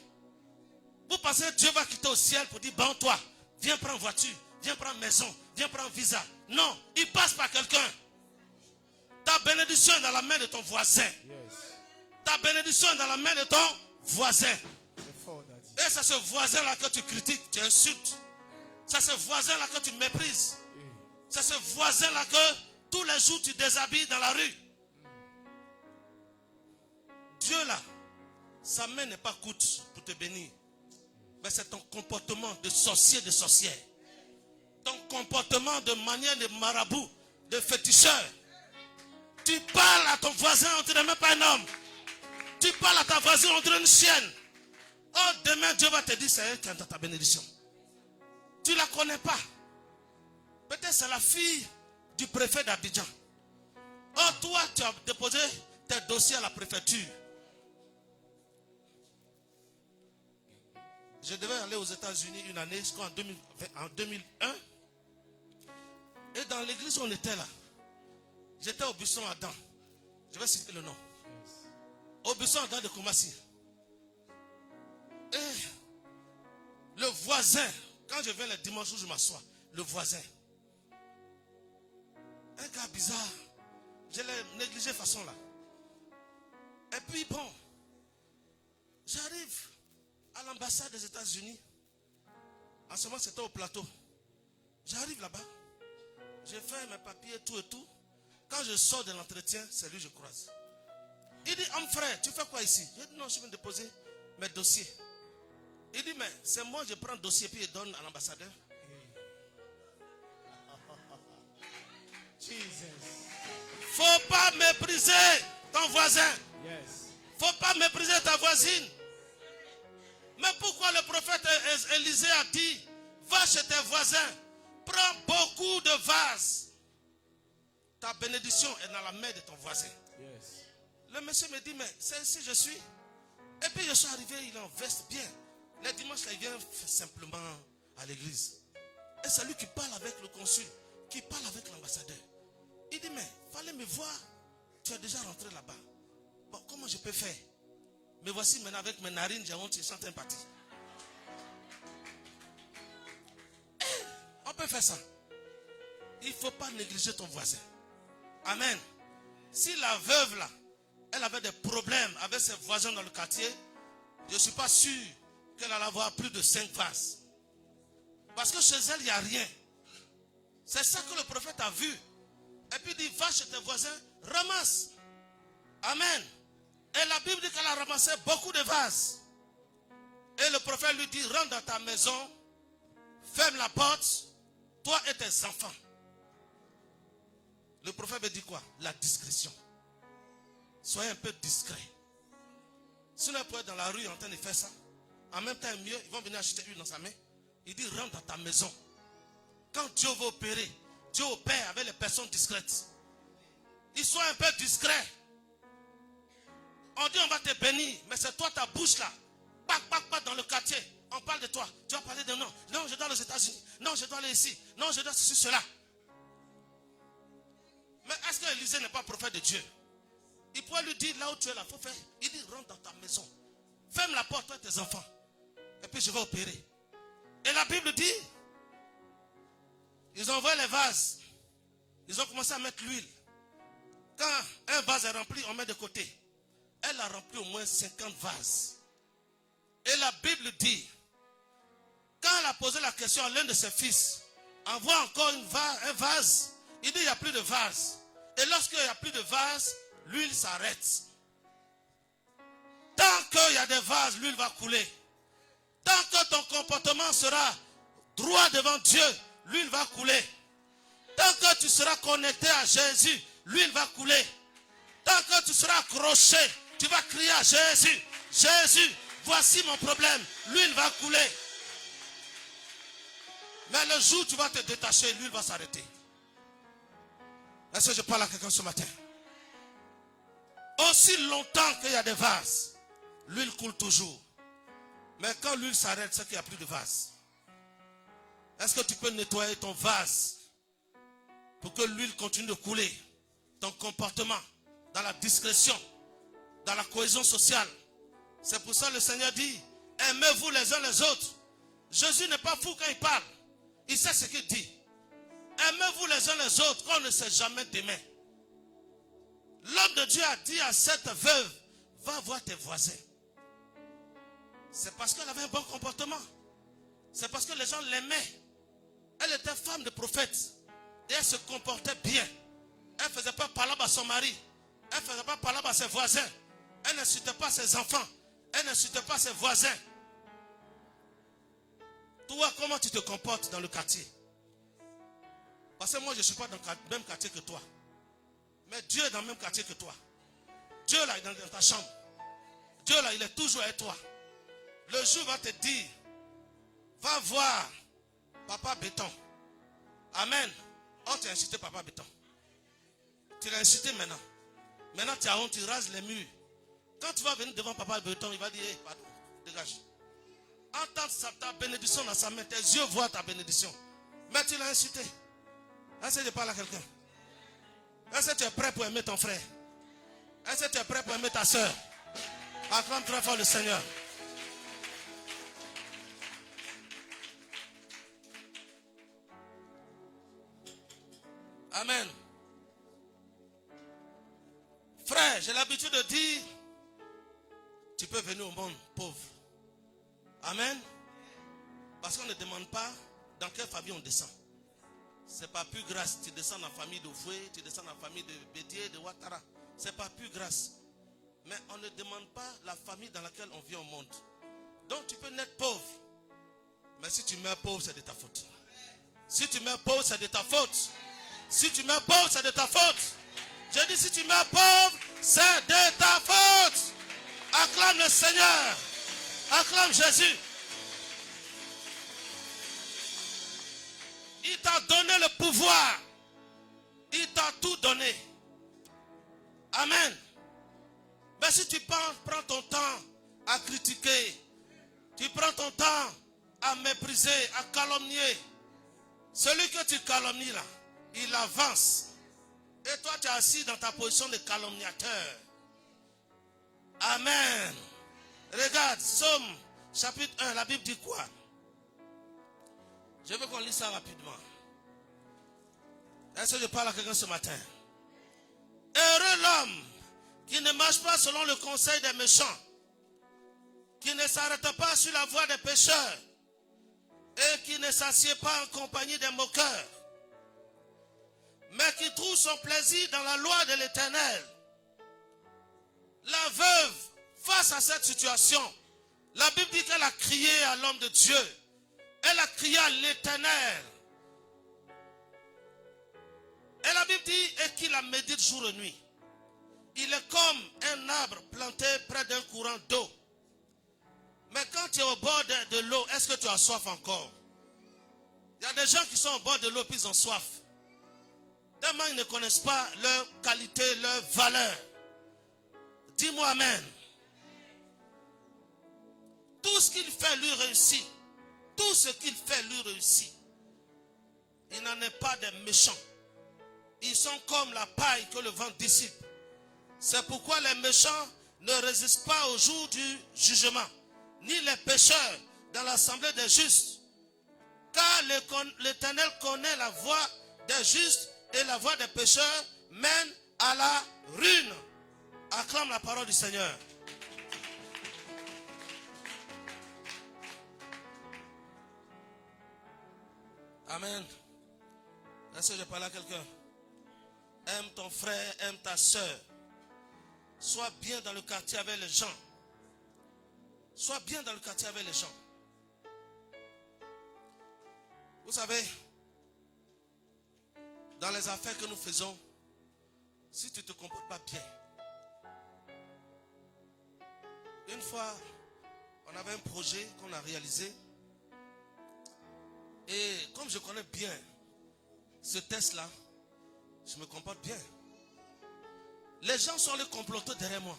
Vous pensez que Dieu va quitter au ciel pour dire, bon toi, viens prendre voiture, viens prendre maison, viens prendre visa. Non, il passe par quelqu'un. Ta bénédiction est dans la main de ton voisin. Yes. Ta bénédiction est dans la main de ton voisin. C'est fort, Daddy. Et c'est ce voisin-là que tu critiques, tu insultes. C'est ce voisin-là que tu méprises. C'est ce voisin-là que tous les jours tu déshabilles dans la rue. Dieu là, sa main n'est pas courte pour te bénir. Mais c'est ton comportement de sorcier, de sorcière. Ton comportement de manière de marabout, de féticheur. Tu parles à ton voisin, on ne dirait même pas un homme. Tu parles à ta voisine, on dirait une chienne. Oh, demain Dieu va te dire, c'est elle qui a ta bénédiction. Tu ne la connais pas. Peut-être c'est la fille du préfet d'Abidjan. Oh, toi, tu as déposé tes dossiers à la préfecture. Je devais aller aux États-Unis une année, je crois en 2001. Et dans l'église où on était là, j'étais au buisson Adam. Je vais citer le nom. Au buisson Adam de Koumassi. Et le voisin, quand je viens le dimanche où je m'assois, le voisin, un gars bizarre, je l'ai négligé façon là. Et puis bon, j'arrive à l'ambassade des États-Unis. En ce moment, c'était au plateau. J'arrive là-bas. J'ai fait mes papiers, tout et tout. Quand je sors de l'entretien, c'est lui que je croise. Il dit, homme frère, tu fais quoi ici? J'ai dit, non, je viens de déposer mes dossiers. Il dit, mais c'est moi, je prends le dossier puis je donne à l'ambassadeur. Faut pas mépriser ton voisin. Yes. Faut pas mépriser ta voisine. Mais pourquoi le prophète Élisée a dit, va chez tes voisins, prends beaucoup de vases. Ta bénédiction est dans la main de ton voisin. Yes. Le monsieur me dit, mais c'est ici je suis. Et puis je suis arrivé, il est en veste bien. Les dimanches, il vient simplement à l'église. Et c'est lui qui parle avec le consul, qui parle avec l'ambassadeur. Il dit, mais fallait me voir. Tu es déjà rentré là-bas. Bon, comment je peux faire? Mais voici maintenant avec mes narines, j'ai honte, je chante un parti. On peut faire ça. Il ne faut pas négliger ton voisin. Amen. Si la veuve là, elle avait des problèmes avec ses voisins dans le quartier, je ne suis pas sûr qu'elle allait avoir plus de 5 vases. Parce que chez elle, il n'y a rien. C'est ça que le prophète a vu. Et puis il dit, va chez tes voisins, ramasse. Amen. Et la Bible dit qu'elle a ramassé beaucoup de vases. Et le prophète lui dit, rentre dans ta maison, ferme la porte, toi et tes enfants. Le prophète me dit quoi? La discrétion. Soyez un peu discret. Si on peut être dans la rue en train de faire ça, en même temps mieux, ils vont venir acheter une dans sa main. Il dit, rentre dans ta maison. Quand Dieu va opérer, Dieu opère avec les personnes discrètes. Ils sont un peu discrets. On dit on va te bénir, mais c'est toi ta bouche là. Pac, dans le quartier. On parle de toi. Tu vas parler de non. Non, je dois aller aux États-Unis. Non, je dois aller ici. Non, je dois ceci, cela. Mais est-ce que Élisée n'est pas prophète de Dieu? Il pourrait lui dire là où tu es là, faut faire. Il dit rentre dans ta maison. Ferme la porte, toi et tes enfants. Et puis je vais opérer. Et la Bible dit, ils ont envoyé les vases. Ils ont commencé à mettre l'huile. Quand un vase est rempli, on met de côté. Elle a rempli au moins 50 vases. Et la Bible dit, quand elle a posé la question à l'un de ses fils, envoie encore un vase. Il dit, il n'y a plus de vase. Et lorsqu'il n'y a plus de vase, l'huile s'arrête. Tant qu'il y a des vases, l'huile va couler. Tant que ton comportement sera droit devant Dieu, l'huile va couler. Tant que tu seras connecté à Jésus, l'huile va couler. Tant que tu seras accroché, tu vas crier à Jésus. Jésus, voici mon problème. L'huile va couler. Mais le jour où tu vas te détacher, l'huile va s'arrêter. Est-ce que je parle à quelqu'un ce matin? Aussi longtemps qu'il y a des vases, l'huile coule toujours. Mais quand l'huile s'arrête, c'est qu'il n'y a plus de vase. Est-ce que tu peux nettoyer ton vase pour que l'huile continue de couler? Ton comportement, dans la discrétion, dans la cohésion sociale. C'est pour ça que le Seigneur dit, aimez-vous les uns les autres. Jésus n'est pas fou quand il parle. Il sait ce qu'il dit. Aimez-vous les uns les autres qu'on ne sait jamais d'aimer. L'homme de Dieu a dit à cette veuve, va voir tes voisins. C'est parce qu'elle avait un bon comportement. C'est parce que les gens l'aimaient. Elle était femme de prophète. Et elle se comportait bien. Elle ne faisait pas palabre à son mari. Elle ne faisait pas palabre à ses voisins. Elle n'insultait pas ses enfants. Elle n'insultait pas ses voisins. Toi, comment tu te comportes dans le quartier? Parce que moi, je ne suis pas dans le même quartier que toi. Mais Dieu est dans le même quartier que toi. Dieu là, il est dans ta chambre. Dieu là, il est toujours avec toi. Le jour va te dire, va voir Papa Béton. Amen. Oh, tu as incité Papa Béton. Tu l'as incité maintenant. Maintenant, tu as honte, tu rases les murs. Quand tu vas venir devant Papa Béton, il va dire, hey, pardon, dégage. Entends ta bénédiction dans sa main. Tes yeux voient ta bénédiction. Mais tu l'as incité. Est-ce que je parle à quelqu'un? Est-ce que tu es prêt pour aimer ton frère? Est-ce que tu es prêt pour aimer ta soeur? Acclame très fort le Seigneur. Amen. Frère, j'ai l'habitude de dire, tu peux venir au monde pauvre. Amen. Parce qu'on ne demande pas dans quelle famille on descend. C'est pas plus grâce. Tu descends dans la famille de Foué, tu descends dans la famille de Bédier, de Ouattara. C'est pas plus grâce. Mais on ne demande pas la famille dans laquelle on vient au monde. Donc tu peux naître pauvre. Mais si tu meurs pauvre, c'est de ta faute. Si tu meurs pauvre, c'est de ta faute. Si tu meurs pauvre, c'est de ta faute. Je dis si tu meurs pauvre, c'est de ta faute. Acclame le Seigneur. Acclame Jésus. Il t'a donné le pouvoir. Il t'a tout donné. Amen. Mais si tu prends ton temps à critiquer, tu prends ton temps à mépriser, à calomnier, celui que tu calomnies là, il avance. Et toi tu es assis dans ta position de calomniateur. Amen. Regarde, Somme chapitre 1, la Bible dit quoi? Je veux qu'on lise ça rapidement. Est-ce que je parle à quelqu'un ce matin? Heureux l'homme qui ne marche pas selon le conseil des méchants, qui ne s'arrête pas sur la voie des pécheurs et qui ne s'assied pas en compagnie des moqueurs, mais qui trouve son plaisir dans la loi de l'Éternel. La veuve, face à cette situation, la Bible dit qu'elle a crié à l'homme de Dieu. Elle a crié à l'Éternel. Et la Bible dit, et qu'il la médite jour et nuit. Il est comme un arbre planté près d'un courant d'eau. Mais quand tu es au bord de l'eau, est-ce que tu as soif encore? Il y a des gens qui sont au bord de l'eau puis ils ont soif. Tellement ils ne connaissent pas leur qualité, leur valeur. Dis-moi amen. Tout ce qu'il fait lui réussit. Tout ce qu'il fait lui réussit. Il n'en est pas des méchants. Ils sont comme la paille que le vent dissipe. C'est pourquoi les méchants ne résistent pas au jour du jugement, ni les pécheurs dans l'assemblée des justes. Car l'Éternel connaît la voie des justes et la voie des pécheurs mène à la ruine. Acclame la parole du Seigneur. Amen. Est-ce que je parle à quelqu'un? Aime ton frère, aime ta soeur. Sois bien dans le quartier avec les gens. Sois bien dans le quartier avec les gens. Vous savez, dans les affaires que nous faisons, si tu ne te comportes pas bien. Une fois, on avait un projet qu'on a réalisé. Et comme je connais bien ce test-là, je me comporte bien. Les gens sont allés comploter derrière moi.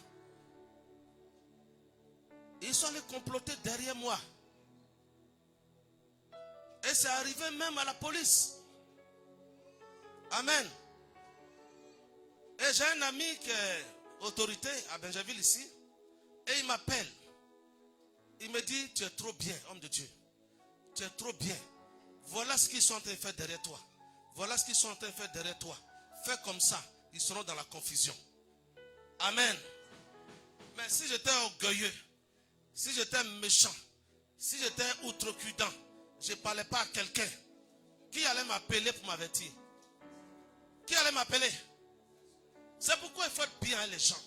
Ils sont allés comploter derrière moi. Et c'est arrivé même à la police. Amen. Et j'ai un ami qui est autorité à Benjaville ici. Et il m'appelle. Il me dit, tu es trop bien, homme de Dieu. Tu es trop bien. Voilà ce qu'ils sont en train de faire derrière toi. Voilà ce qu'ils sont en train de faire derrière toi. Fais comme ça, ils seront dans la confusion. Amen. Mais si j'étais orgueilleux, si j'étais méchant, si j'étais outrecuidant, je ne parlais pas à quelqu'un, qui allait m'appeler pour m'avertir? Qui allait m'appeler? C'est pourquoi il faut être bien avec les gens.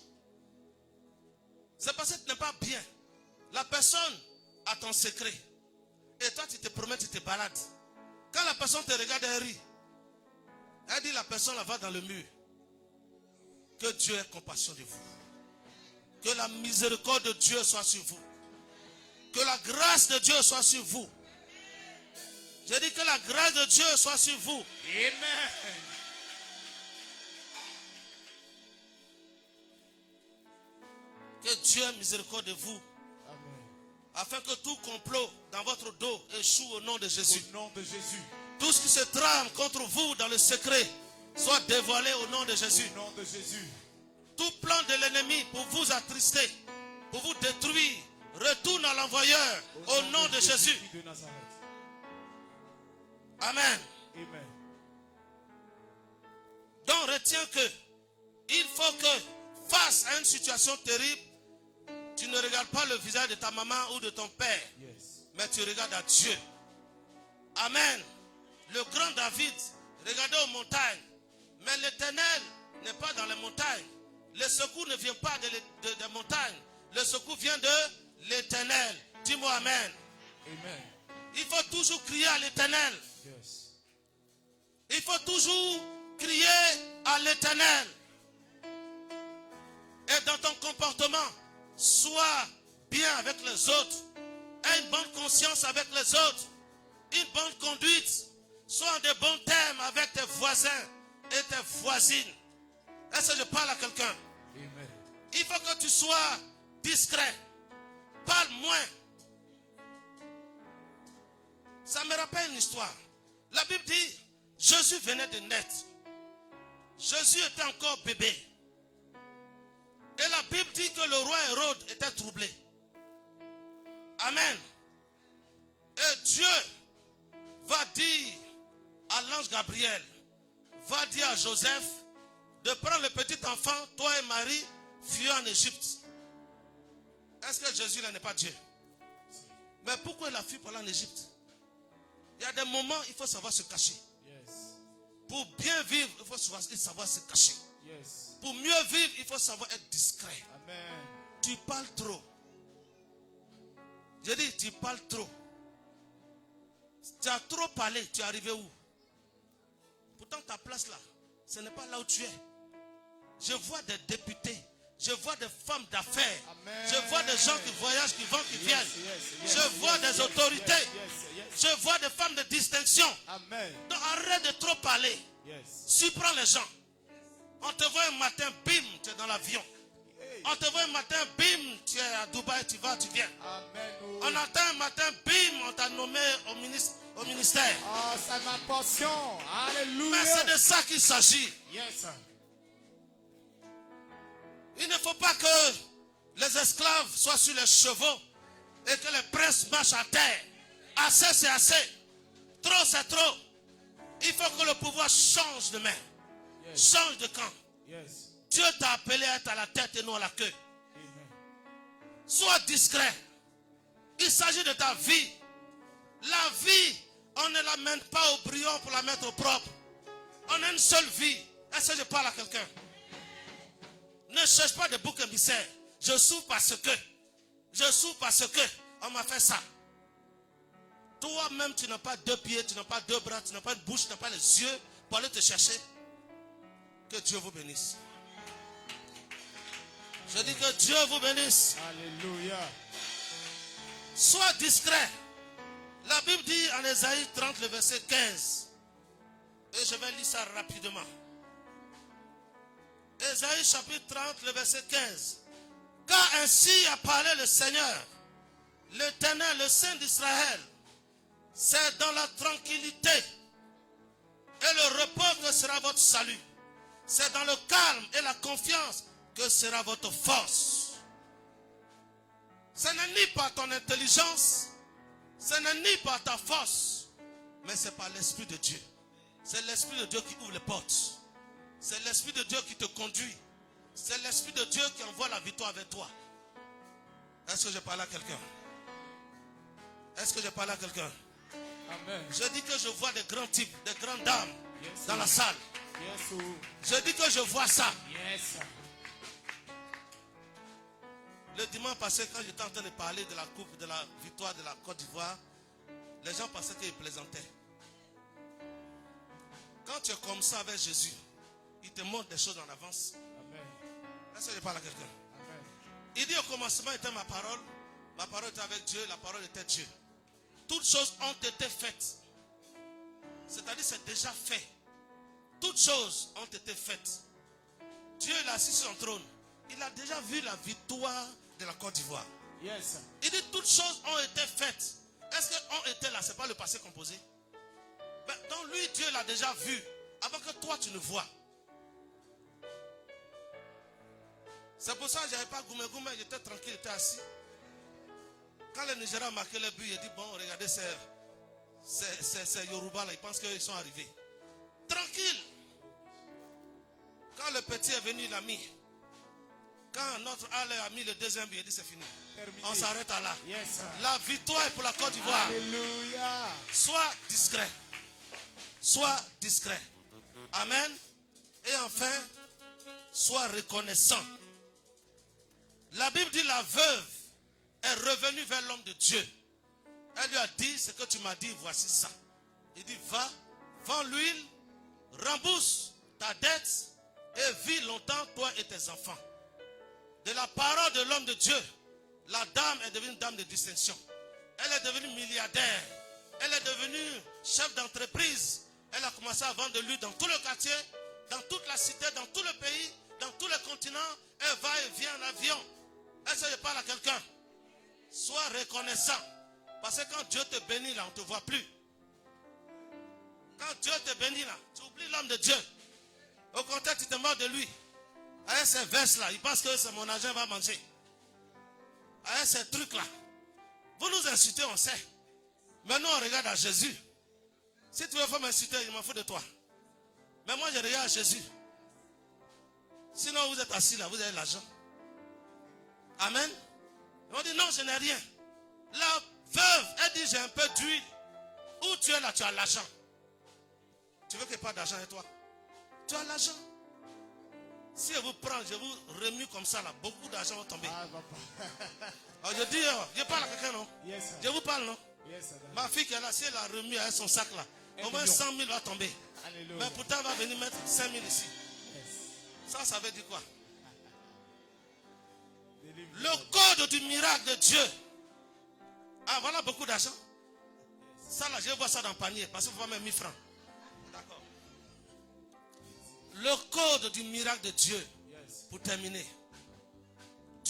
C'est parce que tu n'es pas bien. La personne a ton secret. Et toi, tu te promets, tu te balades. Quand la personne te regarde, elle rit. Elle dit, la personne va dans le mur. Que Dieu ait compassion de vous. Que la miséricorde de Dieu soit sur vous. Que la grâce de Dieu soit sur vous. J'ai dit que la grâce de Dieu soit sur vous. Amen. Que Dieu ait miséricorde de vous. Amen. Afin que tout complot dans votre dos échoue au nom de Jésus. Au nom de Jésus. Tout ce qui se trame contre vous dans le secret soit dévoilé au nom de Jésus. Au nom de Jésus. Tout plan de l'ennemi pour vous attrister, pour vous détruire, retourne à l'envoyeur au nom de Jésus. Amen. Amen. Donc retiens que il faut que face à une situation terrible, tu ne regardes pas le visage de ta maman ou de ton père, mais tu regardes à Dieu. Amen. Le grand David regardait aux montagnes, mais l'Éternel n'est pas dans les montagnes. Le secours ne vient pas des montagnes. Le secours vient de l'Éternel. Dis-moi amen. Amen. Il faut toujours crier à l'Éternel. Yes. Il faut toujours crier à l'Éternel. Et dans ton comportement, sois bien avec les autres. Aie une bonne conscience avec les autres. Une bonne conduite. Sois en de bons termes avec tes voisins et tes voisines. Est-ce que je parle à quelqu'un? Amen. Il faut que tu sois discret. Parle moins. Ça me rappelle une histoire. La Bible dit, Jésus venait de naître. Jésus était encore bébé. Et la Bible dit que le roi Hérode était troublé. Amen. Et Dieu va dire à l'ange Gabriel, va dire à Joseph de prendre le petit enfant, toi et Marie, fuir en Égypte. Est-ce que Jésus n'est pas Dieu? Mais pourquoi il a fui pour aller en Égypte? Il y a des moments, il faut savoir se cacher. Yes. Pour bien vivre, il faut savoir se cacher. Yes. Pour mieux vivre, il faut savoir être discret. Amen. Tu parles trop. Je dis, tu parles trop. Tu as trop parlé, tu es arrivé où? Pourtant ta place là, ce n'est pas là où tu es. Je vois des députés, je vois des femmes d'affaires, je vois des gens qui voyagent, qui vont, qui viennent. Je vois des autorités, je vois des femmes de distinction. Amen. Donc arrête de trop parler. Yes. Surprends les gens. On te voit un matin, bim, tu es dans l'avion. Hey. On te voit un matin, bim, tu es à Dubaï, tu vas, tu viens. Amen. Oui. On attend un matin, bim, on t'a nommé au ministère. Ah, c'est ma portion. Alléluia. Mais c'est de ça qu'il s'agit. Yes. Il ne faut pas que les esclaves soient sur les chevaux et que les princes marchent à terre. Assez, c'est assez. Trop, c'est trop. Il faut que le pouvoir change de main. Yes. Change de camp. Yes. Dieu t'a appelé à être à la tête et non à la queue. Amen. Sois discret. Il s'agit de ta vie. La vie, on ne la mène pas au brouillon pour la mettre au propre. On a une seule vie. Est-ce que je parle à quelqu'un? Ne cherche pas de bouc émissaire. Je souffre parce que. Je souffre parce que. On m'a fait ça. Toi-même, tu n'as pas deux pieds, tu n'as pas deux bras, tu n'as pas une bouche, tu n'as pas les yeux pour aller te chercher. Que Dieu vous bénisse. Je dis que Dieu vous bénisse. Alléluia. Sois discret. La Bible dit en Ésaïe 30, le verset 15. Et je vais lire ça rapidement. Ésaïe chapitre 30, le verset 15. Car ainsi a parlé le Seigneur, l'Éternel, le Saint d'Israël. C'est dans la tranquillité et le repos que sera votre salut. C'est dans le calme et la confiance que sera votre force. Ce n'est ni par ton intelligence, ce n'est ni par ta force, mais c'est par l'Esprit de Dieu. C'est l'Esprit de Dieu qui ouvre les portes. C'est l'Esprit de Dieu qui te conduit. C'est l'Esprit de Dieu qui envoie la victoire avec toi. Est-ce que je parle à quelqu'un? Est-ce que je parle à quelqu'un? Amen. Je dis que je vois des grands types, des grandes dames dans la salle. Yes. Je dis que je vois ça. Yes. Le dimanche passé, quand j'étais en train de parler de la coupe, de la victoire de la Côte d'Ivoire, les gens pensaient qu'ils plaisantaient. Quand tu es comme ça avec Jésus, il te montre des choses en avance. Amen. Est-ce que je parle à quelqu'un? Amen. Il dit au commencement était ma parole était avec Dieu, la parole était Dieu. Toutes choses ont été faites. C'est-à-dire c'est déjà fait. Toutes choses ont été faites. Dieu est assis sur son trône. Il a déjà vu la victoire de la Côte d'Ivoire. Yes. Il dit toutes choses ont été faites. Est-ce que ont été là, c'est pas le passé composé? Ben, donc lui, Dieu l'a déjà vu. Avant que toi tu ne vois. C'est pour ça que je n'avais pas goumé, j'étais tranquille, j'étais assis. Quand le Nigeria a marqué le but, il a dit bon, regardez ces Yoruba là, ils pensent qu'ils sont arrivés. Tranquille. Quand le petit est venu, il a mis. Quand notre Halle a mis le deuxième but, il a dit c'est fini. Terminé. On s'arrête à là. Yes. La victoire est pour la Côte d'Ivoire. Alléluia. Sois discret. Sois discret. Amen. Et enfin, sois reconnaissant. La Bible dit la veuve est revenue vers l'homme de Dieu. Elle lui a dit ce que tu m'as dit, voici ça. Il dit va, vends l'huile, rembourse ta dette et vis longtemps toi et tes enfants. De la parole de l'homme de Dieu, la dame est devenue une dame de distinction. Elle est devenue milliardaire. Elle est devenue chef d'entreprise. Elle a commencé à vendre de l'huile dans tout le quartier, dans toute la cité, dans tout le pays, dans tous les continents. Elle va et vient en avion. Est-ce que je parle à quelqu'un? Sois reconnaissant. Parce que quand Dieu te bénit là, on ne te voit plus. Quand Dieu te bénit là, tu oublies l'homme de Dieu. Au contraire, tu te moques de lui. Avec ces vestes là, il pense que c'est mon argent va manger. Avec ces trucs là. Vous nous insultez, on sait. Mais nous on regarde à Jésus. Si tu veux faire m'insulter, il m'en faut de toi. Mais moi je regarde à Jésus. Sinon vous êtes assis là, vous avez l'argent. Amen. Et on dit non, je n'ai rien. La veuve, elle dit j'ai un peu d'huile. Où tu es là, tu as l'argent. Tu veux qu'il n'y ait pas d'argent et toi? Tu as l'argent. Si je vous prends, je vous remue comme ça là, beaucoup d'argent va tomber. Ah, papa. Alors je dis, je parle à quelqu'un non? Yes, sir. Je vous parle non? Yes, sir. Ma fille qui est là, si elle a remis avec son sac là, au moins 100 000 va tomber. Alléluia. Mais pourtant elle va venir mettre 5 000 ici. Yes. Ça veut dire quoi? Délivre. Le code du miracle de Dieu. Ah, voilà beaucoup d'argent. Ça là, je vais voir ça dans le panier parce qu'il faut pas mettre 1000 francs. D'accord. Le code du miracle de Dieu, Yes. pour terminer.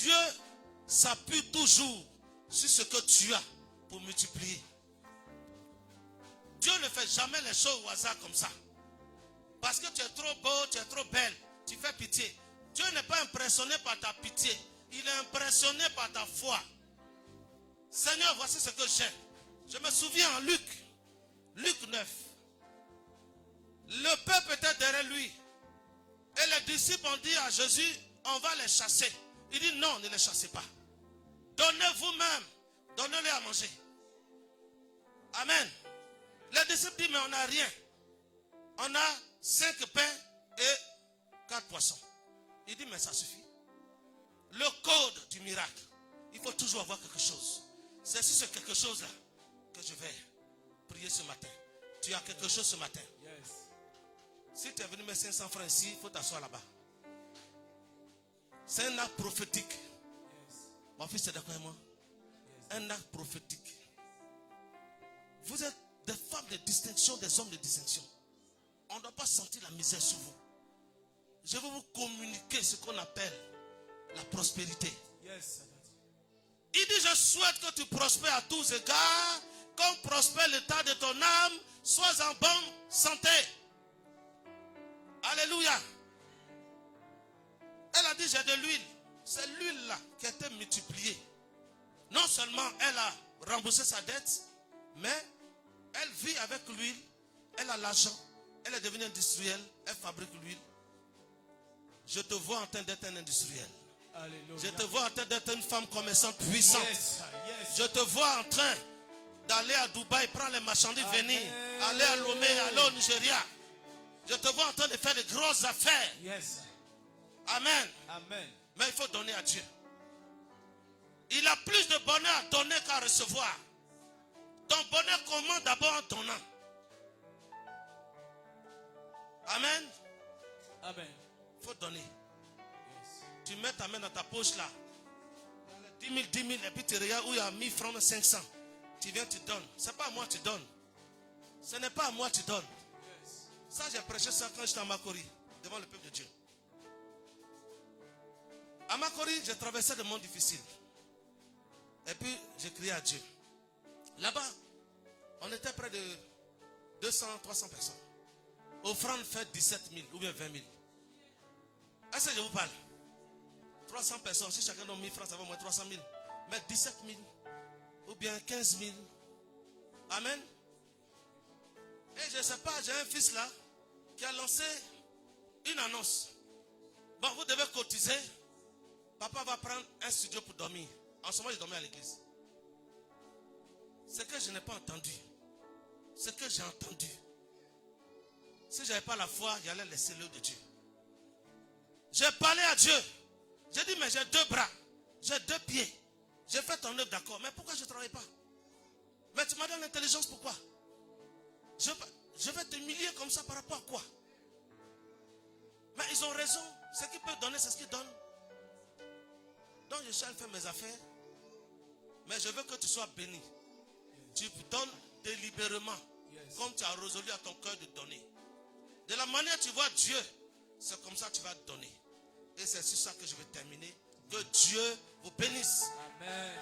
Dieu s'appuie toujours sur ce que tu as pour multiplier. Dieu ne fait jamais les choses au hasard comme ça. Parce que tu es trop beau, tu es trop belle, tu fais pitié. Dieu n'est pas impressionné par ta pitié. Il est impressionné par ta foi. Seigneur, voici ce que j'ai. Je me souviens en Luc 9. Le peuple était derrière lui. Et les disciples ont dit à Jésus, on va les chasser. Il dit non, ne les chassez pas. Donnez vous-même, donnez-les à manger. Amen. Les disciples disent, mais on n'a rien. On a 5 pains et 4 poissons. Il dit, mais ça suffit. Le code du miracle, il faut toujours avoir quelque chose. C'est sur ce quelque chose-là que je vais prier ce matin. Tu as quelque chose ce matin. Yes. Si tu es venu mettre 500 francs ici, il faut t'asseoir là-bas. C'est un acte prophétique. Yes. Mon fils est d'accord avec moi? Yes. Un acte prophétique. Vous êtes des femmes de distinction, des hommes de distinction. On ne doit pas sentir la misère sur vous. Je veux vous communiquer ce qu'on appelle la prospérité. Yes. Il dit, je souhaite que tu prospères à tous égards, comme prospère l'état de ton âme, sois en bonne santé. Alléluia. Elle a dit, j'ai de l'huile. C'est l'huile là qui a été multipliée. Non seulement elle a remboursé sa dette, mais elle vit avec l'huile, elle a l'argent, elle est devenue industrielle, elle fabrique l'huile. Je te vois en train d'être un industriel. Alléluia. Je te vois en train d'être une femme commerçante puissante. Yes. Yes. Je te vois en train d'aller à Dubaï, prendre les marchandises, venir, aller à Lomé, aller au Nigeria. Je te vois en train de faire de grosses affaires. Yes. Amen. Amen. Mais il faut donner à Dieu. Il a plus de bonheur à donner qu'à recevoir. Ton bonheur commence d'abord en donnant. Amen. Amen. Il faut donner. Yes. Tu mets ta main dans ta poche là. 10 000, et puis tu regardes où il y a 1000 francs, 500. Tu viens, tu donnes. Ce n'est pas à moi, tu donnes. Ce n'est pas à moi, tu donnes. Yes. Ça, j'ai prêché ça quand j'étais à Makori, devant le peuple de Dieu. À Makori, j'ai traversé des moments difficiles. Et puis, j'ai crié à Dieu. Là-bas, on était près de 200, 300 personnes. Offrande fait 17 000 ou bien 20 000. Est-ce que je vous parle? 300 personnes, si chacun donne 1000 francs, ça va au moins 300 000. Mais 17 000 ou bien 15 000. Amen. Et je ne sais pas, j'ai un fils là qui a lancé une annonce. Bon, vous devez cotiser. Papa va prendre un studio pour dormir. En ce moment, je dormais à l'église. Ce que je n'ai pas entendu, ce que j'ai entendu, si je n'avais pas la foi, j'allais laisser l'œuvre de Dieu. J'ai parlé à Dieu. J'ai dit, mais j'ai 2 bras, j'ai 2 pieds. J'ai fait ton œuvre, d'accord, mais pourquoi je ne travaille pas? Mais tu m'as donné l'intelligence, pourquoi? Je vais t'humilier comme ça par rapport à quoi? Mais ils ont raison. Ce qu'ils peuvent donner, c'est ce qu'ils donnent. Donc je cherche à faire mes affaires. Mais je veux que tu sois béni. Tu donnes délibérément. Yes. Comme tu as résolu à ton cœur de donner. De la manière tu vois Dieu, c'est comme ça que tu vas donner. Et c'est sur ça que je vais terminer. Que Dieu vous bénisse. Amen.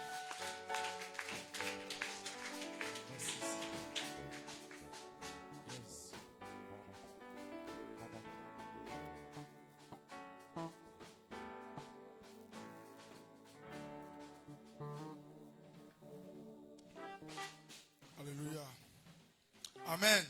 Alléluia. Amen.